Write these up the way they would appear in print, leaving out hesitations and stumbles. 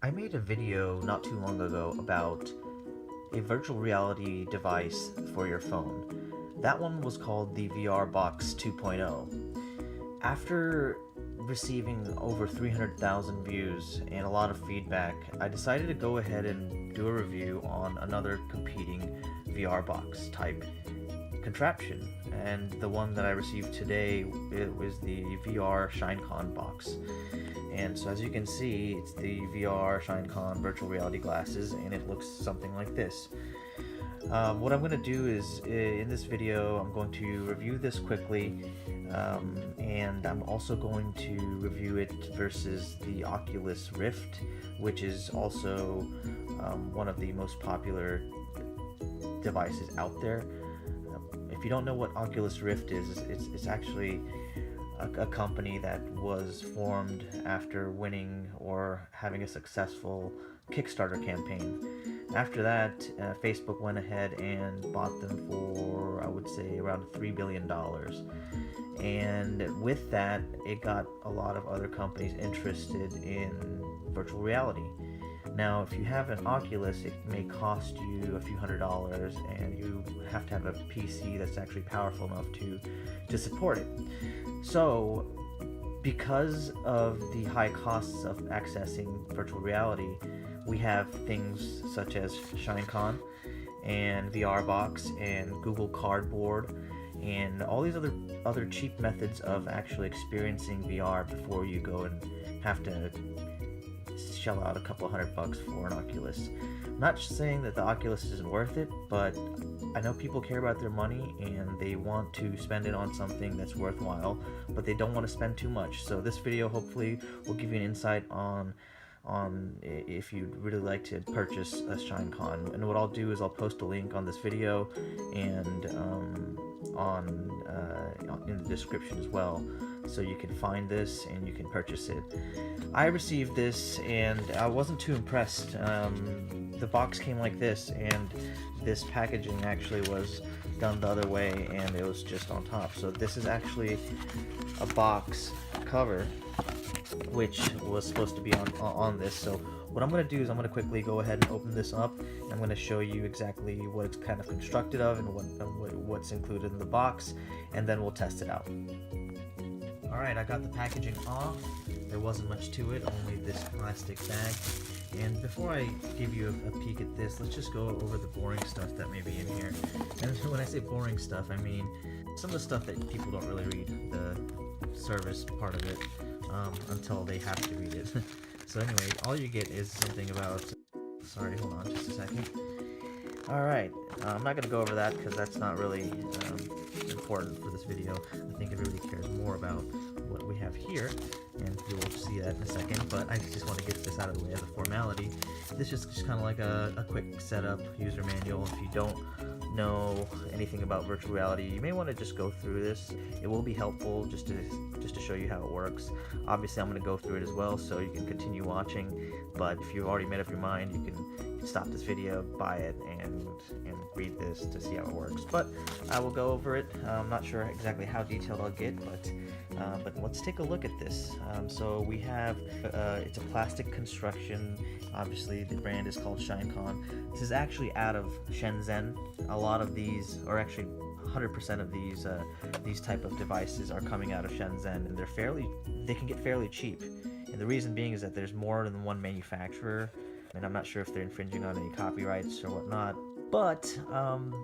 I made a video not too long ago about a virtual reality device for your phone. That one was called the VR Box 2.0. After receiving over 300,000 views and a lot of feedback, I decided to go ahead and do a review on another competing VR box type contraption, and the one that I received today, it was the VR Shinecon box. And so as you can see, it's the VR Shinecon virtual reality glasses, and it looks something like this. What I'm going to do is, in this video, I'm going to review this quickly, and I'm also going to review it versus the Oculus Rift, which is also one of the most popular devices out there. If you don't know what Oculus Rift is, it's actually a company that was formed after winning or having a successful Kickstarter campaign. After that, Facebook went ahead and bought them for, I would say, around $3 billion. And with that, it got a lot of other companies interested in virtual reality. Now, if you have an Oculus, it may cost you a few $100s, and you have to have a PC that's actually powerful enough to support it. So, because of the high costs of accessing virtual reality, we have things such as Shinecon and VR Box and Google Cardboard and all these other cheap methods of actually experiencing VR before you go and have to shell out a couple $100 for an Oculus. I'm not saying that the Oculus isn't worth it, but I know people care about their money and they want to spend it on something that's worthwhile, but they don't want to spend too much. So this video hopefully will give you an insight on if you'd really like to purchase a Shinecon. And what I'll do is I'll post a link on this video and in the description as well, so you can find this and you can purchase it. I received this and I wasn't too impressed. The box came like this, and this packaging actually was done the other way, and it was just on top. So this is actually a box cover which was supposed to be on this. So what I'm going to do is I'm going to quickly go ahead and open this up, and I'm going to show you exactly what it's kind of constructed of and what's included in the box, and then we'll test it out. Alright, I got the packaging off. There wasn't much to it, only this plastic bag. And before I give you a peek at this, let's just go over the boring stuff that may be in here. And when I say boring stuff, I mean some of the stuff that people don't really read, the service part of it, until they have to read it. So anyway, all you get is something about... Sorry, hold on just a second. Alright, I'm not going to go over that because that's not really important for this video. I think everybody cares more about what we have here, and you will see that in a second, but I just want to get this out of the way as a formality. This is just kind of like a quick setup user manual. If you don't know anything about virtual reality, you may want to just go through this. It will be helpful just to show you how it works. Obviously, I'm going to go through it as well, so you can continue watching, but if you've already made up your mind, you can stop this video, buy it, and read this to see how it works. But I will go over it. I'm not sure exactly how detailed I'll get, but let's take a look at this. So we have, it's a plastic construction. Obviously, the brand is called Shinecon. This is actually out of Shenzhen. A lot of these, or actually 100% of these type of devices are coming out of Shenzhen, and they can get fairly cheap. And the reason being is that there's more than one manufacturer, and I'm not sure if they're infringing on any copyrights or whatnot. But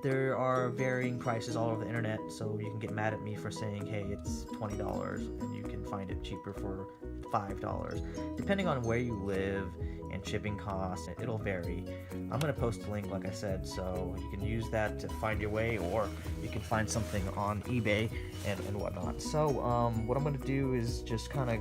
there are varying prices all over the internet, so you can get mad at me for saying, hey, it's $20, and you can find it cheaper for $5. Depending on where you live and shipping costs, it'll vary. I'm going to post a link, like I said, so you can use that to find your way, or you can find something on eBay and whatnot. So what I'm going to do is just kind of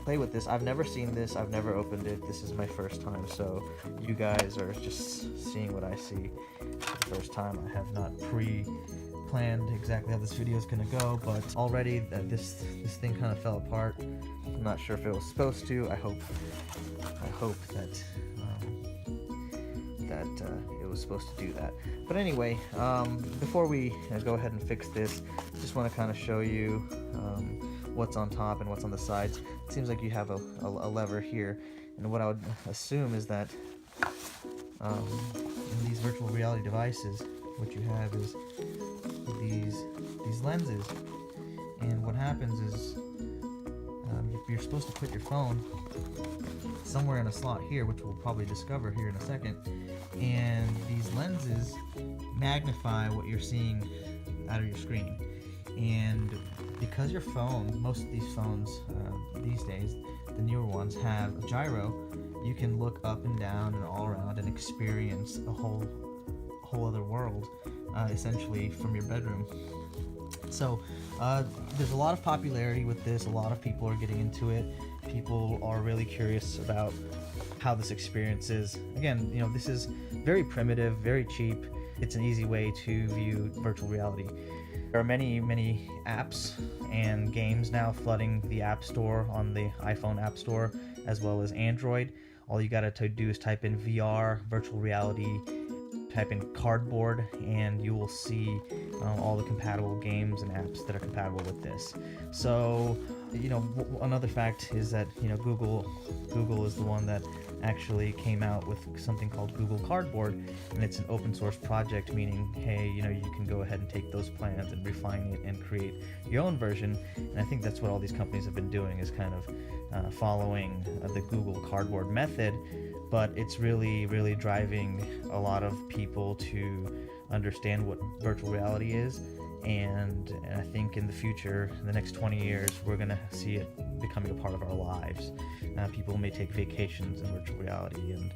play with this. I've never seen this, I've never opened it, this is my first time, so you guys are just seeing what I see for the first time. I have not pre-planned exactly how this video is going to go, but already this thing kind of fell apart. I'm not sure if it was supposed to. I hope that it was supposed to do that. But anyway, before we go ahead and fix this, just want to kind of show you what's on top and what's on the sides. It seems like you have a lever here, And what I would assume is that in these virtual reality devices, what you have is these lenses. And what happens is you're supposed to put your phone somewhere in a slot here, which we'll probably discover here in a second. And these lenses magnify what you're seeing out of your screen. And because your phone, most of these phones these days, the newer ones, have a gyro, you can look up and down and all around and experience a whole other world, essentially from your bedroom. So there's a lot of popularity with this. A lot of people are getting into it. People are really curious about how this experience is. Again, this is very primitive, very cheap. It's an easy way to view virtual reality. There are many apps and games now flooding the App Store on the iPhone App Store as well as Android. All you gotta do is type in VR, virtual reality, type in cardboard, and you will see all the compatible games and apps that are compatible with this. So, another fact is that Google is the one that actually came out with something called Google Cardboard, and it's an open source project, meaning, hey, you can go ahead and take those plans and refine it and create your own version. And I think that's what all these companies have been doing, is kind of following the Google Cardboard method. But it's really driving a lot of people to understand what virtual reality is, and I think in the future, in the next 20 years, we're going to see it becoming a part of our lives. People may take vacations in virtual reality, and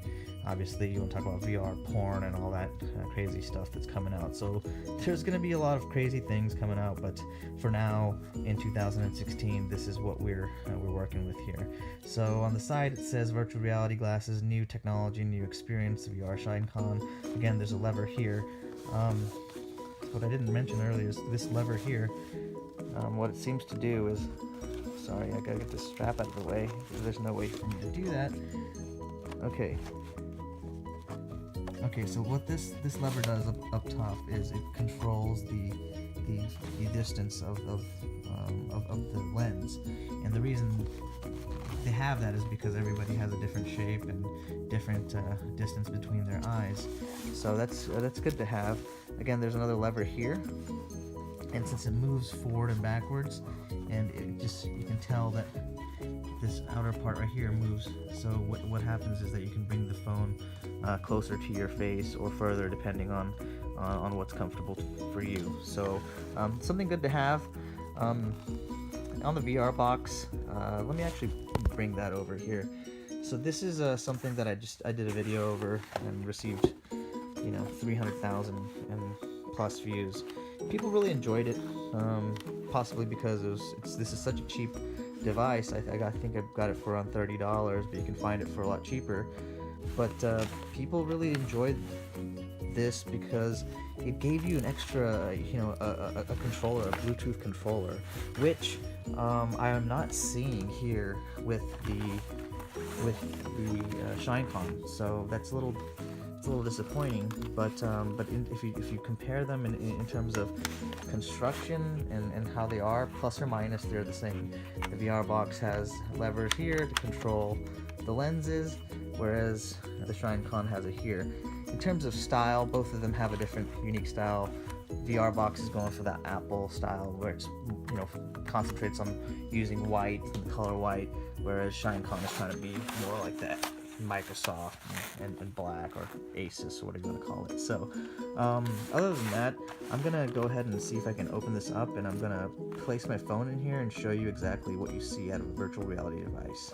obviously you want to talk about VR porn and all that crazy stuff that's coming out. So there's going to be a lot of crazy things coming out, but for now, in 2016, this is what we're working with here. So on the side it says virtual reality glasses, new technology, new experience, VR Shinecon. Again, there's a lever here. What I didn't mention earlier is this lever here. What it seems to do is, sorry, I gotta get this strap out of the way because there's no way for me to do that. Okay, so what this lever does up top is it controls the distance of the lens, and the reason they have that is because everybody has a different shape and different distance between their eyes. So that's good to have. Again, there's another lever here, and since it moves forward and backwards, and you can tell that this outer part right here moves. So what happens is that you can bring the phone closer to your face or further, depending on what's comfortable for you. So something good to have. On the VR box, let me actually bring that over here. So this is something that I did a video over and received 300,000 and plus views. People really enjoyed it, possibly because this is such a cheap device. I think I got it for around $30, but you can find it for a lot cheaper. But people really enjoyed this because it gave you an extra, a controller, a Bluetooth controller, which I am not seeing here with the Shinecon. So that's a little disappointing. But if you compare them in terms of construction and how they are, plus or minus, they're the same. The VR box has levers here to control the lenses, whereas the Shinecon has it here. In terms of style, both of them have a different, unique style. VR box is going for that Apple style, where it's concentrates on using white and color white, whereas Shinecon is trying to be more like that Microsoft and black, or Asus, or whatever you want to call it. So other than that, I'm gonna go ahead and see if I can open this up, and I'm gonna place my phone in here and show you exactly what you see out of a virtual reality device.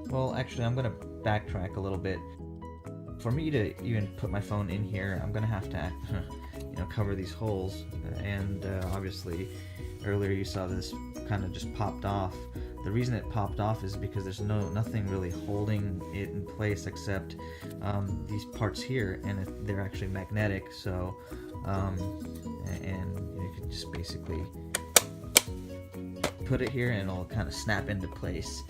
Well, actually, I'm gonna backtrack a little bit. For me to even put my phone in here, I'm gonna have to cover these holes, and obviously earlier you saw this kind of just popped off. The reason it popped off is because there's nothing really holding it in place except these parts here, and they're actually magnetic. So and you can just basically put it here and it'll kind of snap into place.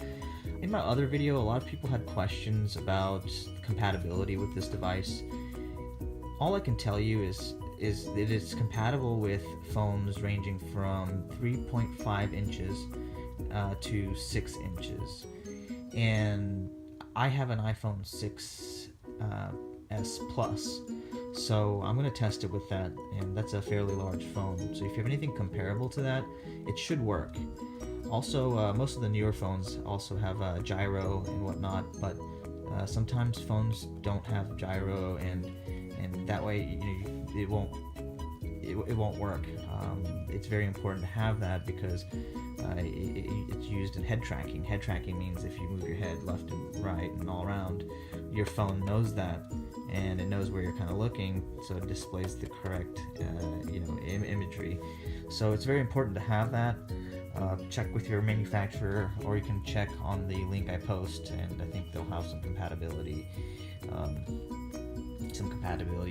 In my other video, a lot of people had questions about compatibility with this device. All I can tell you is that it's compatible with phones ranging from 3.5 inches to 6 inches. and I have an iPhone 6 S Plus, so I'm going to test it with that, and that's a fairly large phone. So if you have anything comparable to that, it should work. Also, most of the newer phones also have gyro and whatnot, but sometimes phones don't have gyro, and that way it won't work. It's very important to have that because it's used in head tracking. Head tracking means if you move your head left and right and all around, your phone knows that, and it knows where you're kind of looking, so it displays the correct imagery. So it's very important to have that. Check with your manufacturer, or you can check on the link I post, and I think they'll have some compatibility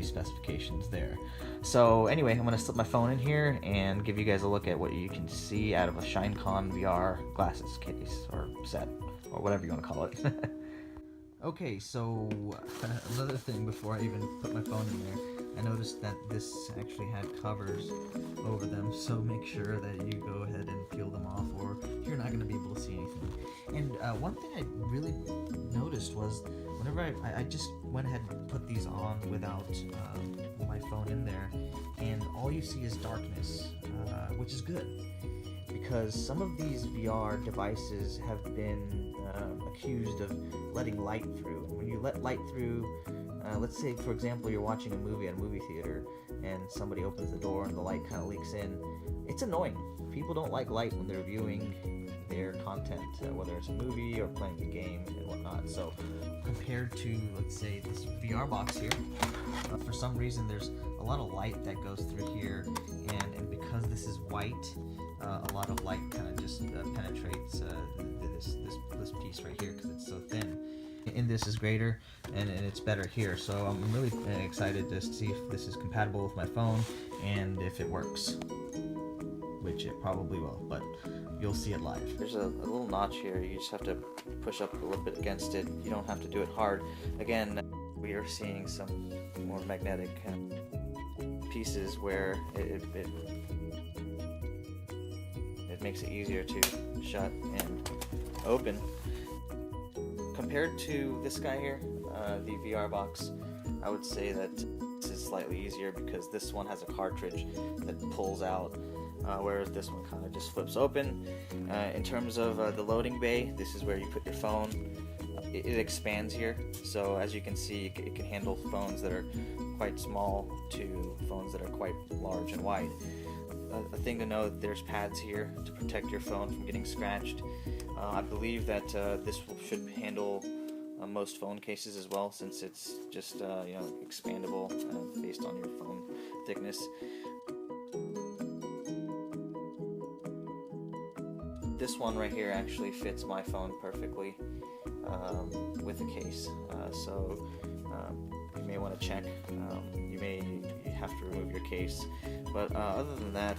specifications there. So anyway, I'm going to slip my phone in here and give you guys a look at what you can see out of a Shinecon VR glasses case or set, or whatever you want to call it. Okay, so another thing before I even put my phone in there, I noticed that this actually had covers over them, so make sure that you go ahead and peel them off, or you're not going to be able to see anything. And one thing I really noticed was whenever I just went ahead and put these on without my phone in there, and all you see is darkness, which is good, because some of these VR devices have been accused of letting light through. And when you let light through, let's say, for example, you're watching a movie at a movie theater and somebody opens the door and the light kind of leaks in. It's annoying. People don't like light when they're viewing their content, whether it's a movie or playing a game and whatnot. So compared to, let's say, this VR box here, for some reason there's a lot of light that goes through here, and because this is white, a lot of light kind of just penetrates this piece right here because it's so thin. In this is greater, and it's better here, so I'm really excited to see if this is compatible with my phone and if it works, which it probably will, but you'll see it live. There's a little notch here. You just have to push up a little bit against it. You don't have to do it hard. Again, we are seeing some more magnetic pieces where it makes it easier to shut and open. Compared to this guy here, the VR box, I would say that this is slightly easier because this one has a cartridge that pulls out, whereas this one kind of just flips open. In terms of the loading bay, this is where you put your phone. It expands here, so as you can see, it can handle phones that are quite small to phones that are quite large and wide. A thing to note, there's pads here to protect your phone from getting scratched. I believe that this should handle most phone cases as well, since it's just expandable based on your phone thickness. This one right here actually fits my phone perfectly with the case, so you may want to check. You may have to remove your case, but other than that,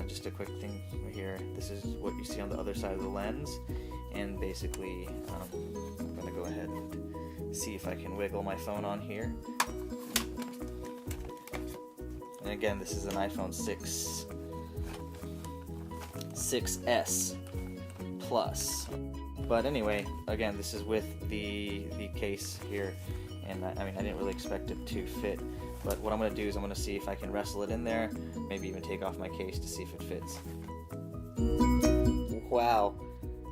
just a quick thing right here. This is what you see on the other side of the lens, and basically I'm going to go ahead and see if I can wiggle my phone on here. And again, this is an iPhone 6S Plus. But anyway, again, this is with the case here, and I mean, I didn't really expect it to fit. But what I'm going to do is I'm going to see if I can wrestle it in there, maybe even take off my case to see if it fits. Wow,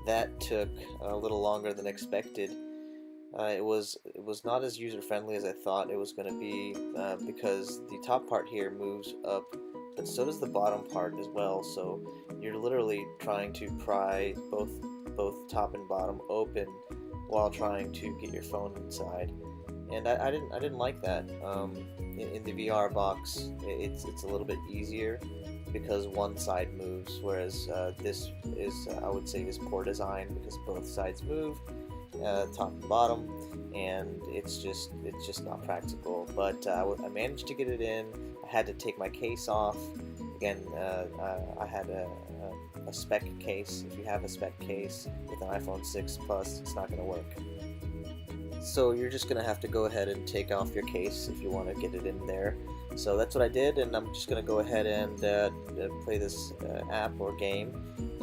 that took a little longer than expected. It was not as user-friendly as I thought it was going to be, because the top part here moves up, but so does the bottom part as well. So you're literally trying to pry both top and bottom open while trying to get your phone inside. And I didn't like that. In the VR box, it's a little bit easier because one side moves, whereas this is, I would say, is poor design because both sides move, top and bottom, and it's just not practical. But I managed to get it in. I had to take my case off. Again, I had a spec case. If you have a spec case with an iPhone 6 Plus, it's not going to work. So you're just going to have to go ahead and take off your case if you want to get it in there. So that's what I did, and I'm just going to go ahead and play this app or game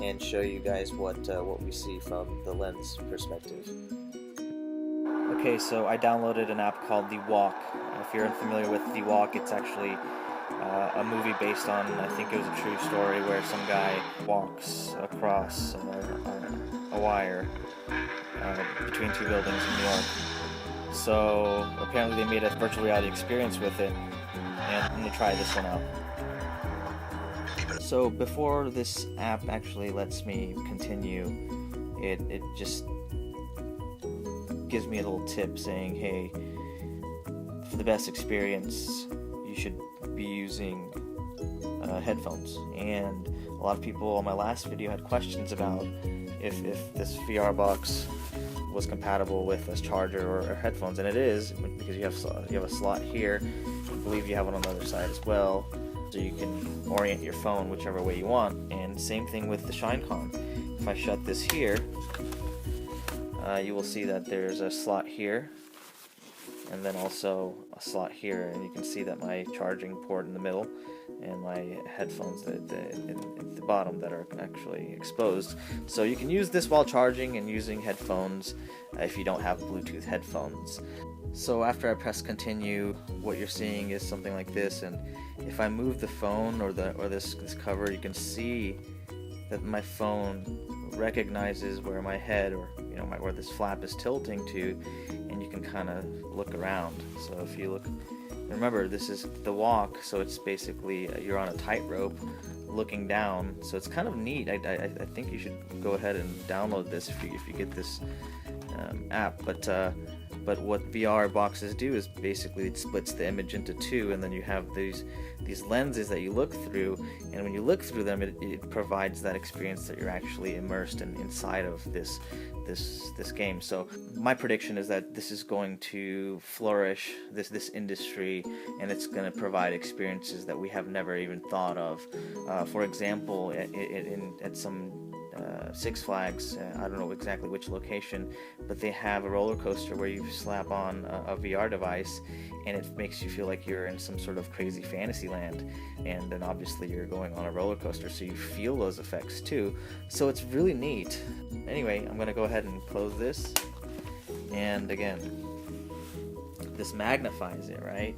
and show you guys what we see from the lens perspective. Okay, so I downloaded an app called The Walk. If you're unfamiliar with The Walk, it's actually a movie based on, I think it was a true story, where some guy walks across a wire between two buildings in New York. So apparently they made a virtual reality experience with it, and I'm going to try this one out. So before this app actually lets me continue, it just gives me a little tip saying, hey, for the best experience, you should be using headphones. And a lot of people on my last video had questions about if this VR box was compatible with a charger or headphones, and it is, because you have a slot here. I believe you have one on the other side as well, so you can orient your phone whichever way you want. And same thing with the Shinecon. If I shut this here, you will see that there's a slot here, and then also a slot here, and you can see that my charging port in the middle and my headphones at the bottom that are actually exposed. So you can use this while charging and using headphones if you don't have Bluetooth headphones. So after I press continue, what you're seeing is something like this, and if I move the phone or this cover, you can see that my phone recognizes where my head, or where this flap is tilting to, and you can kind of look around. So if you look, remember this is the walk, so it's basically you're on a tightrope looking down. So it's kind of neat. I think you should go ahead and download this if you get this app. But what VR boxes do is basically it splits the image into two, and then you have these lenses that you look through, and when you look through them, it provides that experience that you're actually immersed inside of this game. So my prediction is that this is going to flourish, this industry, and it's going to provide experiences that we have never even thought of. For example, at some Six Flags, I don't know exactly which location, but they have a roller coaster where you slap on a VR device, and it makes you feel like you're in some sort of crazy fantasy land, and then obviously you're going on a roller coaster, so you feel those effects too. So it's really neat. Anyway, I'm gonna go ahead and close this, and again, this magnifies it, right?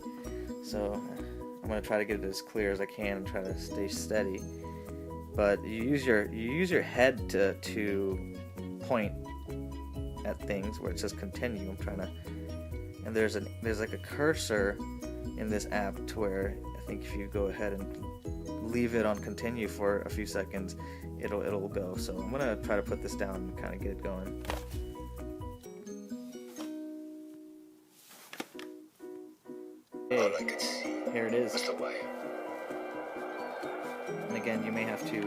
So I'm gonna try to get it as clear as I can and try to stay steady. But you use your head to point at things where it says continue. I'm trying to, and there's like a cursor in this app to where I think if you go ahead and leave it on continue for a few seconds, it'll go. So I'm gonna try to put this down and kind of get it going. Okay, here it is. And again, you may have to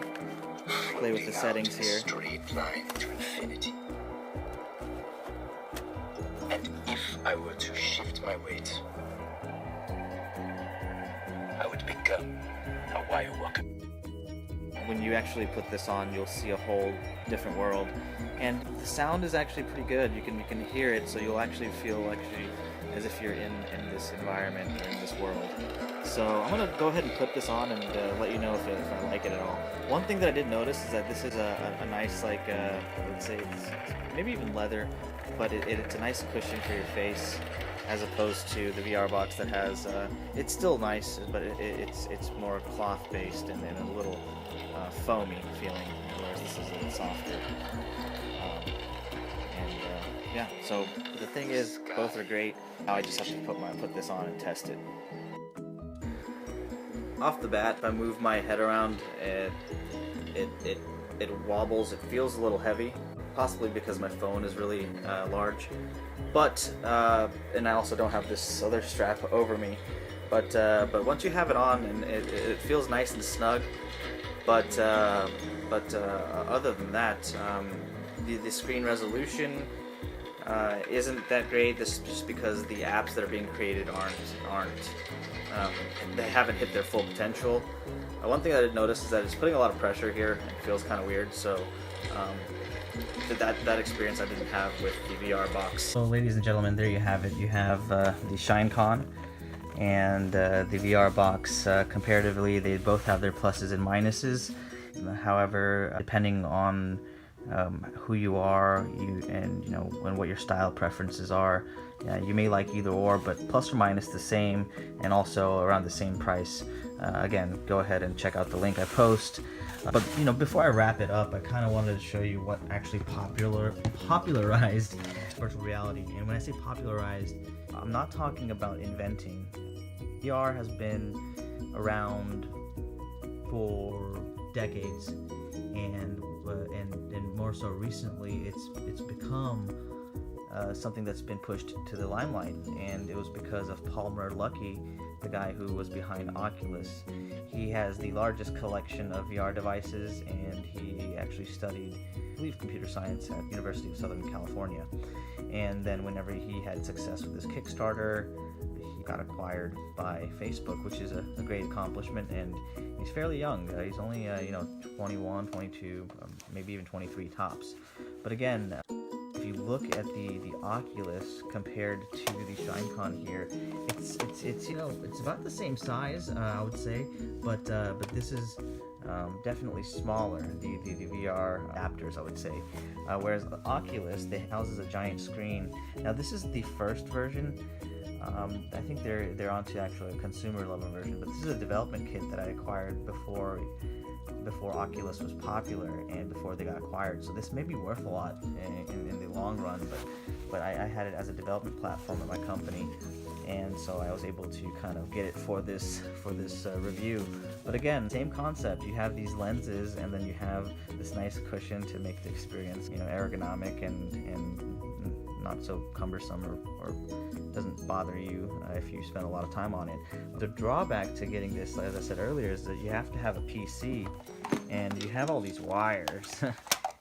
play with the settings here. Straight line to infinity. And if I were to shift my weight, I would become a wire walker. When you actually put this on, you'll see a whole different world, and the sound is actually pretty good. You can hear it, so you'll actually feel as if you're in this environment or in this world. So I'm going to go ahead and put this on and let you know if I like it at all. One thing that I did notice is that this is a nice, let's say it's maybe even leather, but it's a nice cushion for your face, as opposed to the VR box that has, it's still nice, but it's more cloth based and a little foamy feeling, whereas this is a little softer. Yeah, so the thing is, both are great. Now I just have to put this on and test it. Off the bat, if I move my head around, it wobbles. It feels a little heavy, possibly because my phone is really large. But and I also don't have this other strap over me. But once you have it on, and it feels nice and snug. But other than that, the screen resolution isn't that great. This is just because the apps that are being created they haven't hit their full potential. One thing I did notice is that it's putting a lot of pressure here. It feels kind of weird. So that experience I didn't have with the VR box. So ladies and gentlemen, there you have it. You have the Shinecon, and the VR box. Comparatively, they both have their pluses and minuses. However, depending on who you are, and what your style preferences are, you may like either or, but plus or minus the same, and also around the same price. Again, go ahead and check out the link I post. But before I wrap it up, I kind of wanted to show you what actually popularized virtual reality. And when I say popularized, I'm not talking about inventing. VR has been around for decades, and more so recently, it's become something that's been pushed to the limelight, and it was because of Palmer Luckey, the guy who was behind Oculus. He has the largest collection of VR devices, and he actually studied, I believe, computer science at University of Southern California. And then whenever he had success with his Kickstarter, he got acquired by Facebook, which is a great accomplishment. And he's fairly young. He's only 21, 22, maybe even 23 tops. But again, if you look at the Oculus compared to the Shinecon here, it's about the same size, I would say, but this is definitely smaller, the VR adapters, I would say, whereas the Oculus, they houses a giant screen. Now this is the first version. I think they're onto actually a consumer level version, but this is a development kit that I acquired before Oculus was popular and before they got acquired. So this may be worth a lot in the long run, but I had it as a development platform at my company, and so I was able to kind of get it for this review. But again, same concept. You have these lenses, and then you have this nice cushion to make the experience ergonomic and not so cumbersome, or doesn't bother you if you spend a lot of time on it. The drawback to getting this, as I said earlier, is that you have to have a PC, and you have all these wires.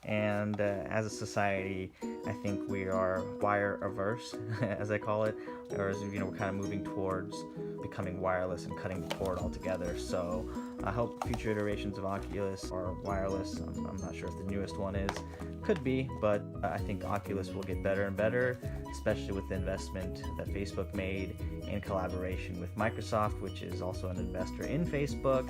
And as a society, I think we are wire averse, as I call it, or as we're kind of moving towards becoming wireless and cutting the cord altogether. So I hope future iterations of Oculus are wireless. I'm not sure if the newest one is. Could be, but I think Oculus will get better and better, especially with the investment that Facebook made in collaboration with Microsoft, which is also an investor in Facebook.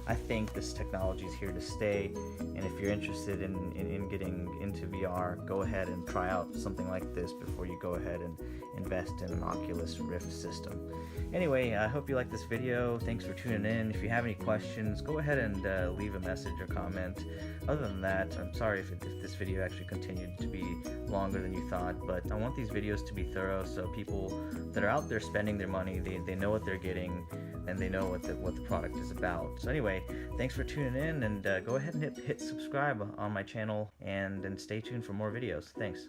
I think this technology is here to stay, and if you're interested in getting into VR, go ahead and try out something like this before you go ahead and invest in an Oculus Rift system. Anyway, I hope you liked this video. Thanks for tuning in. If you have any questions, go ahead and leave a message or comment. Other than that, I'm sorry if this video actually continued to be longer than you thought, but I want these videos to be thorough, so people that are out there spending their money, they know what they're getting, and they know what the product is about. So anyway, thanks for tuning in, and go ahead and hit subscribe on my channel, and stay tuned for more videos. Thanks.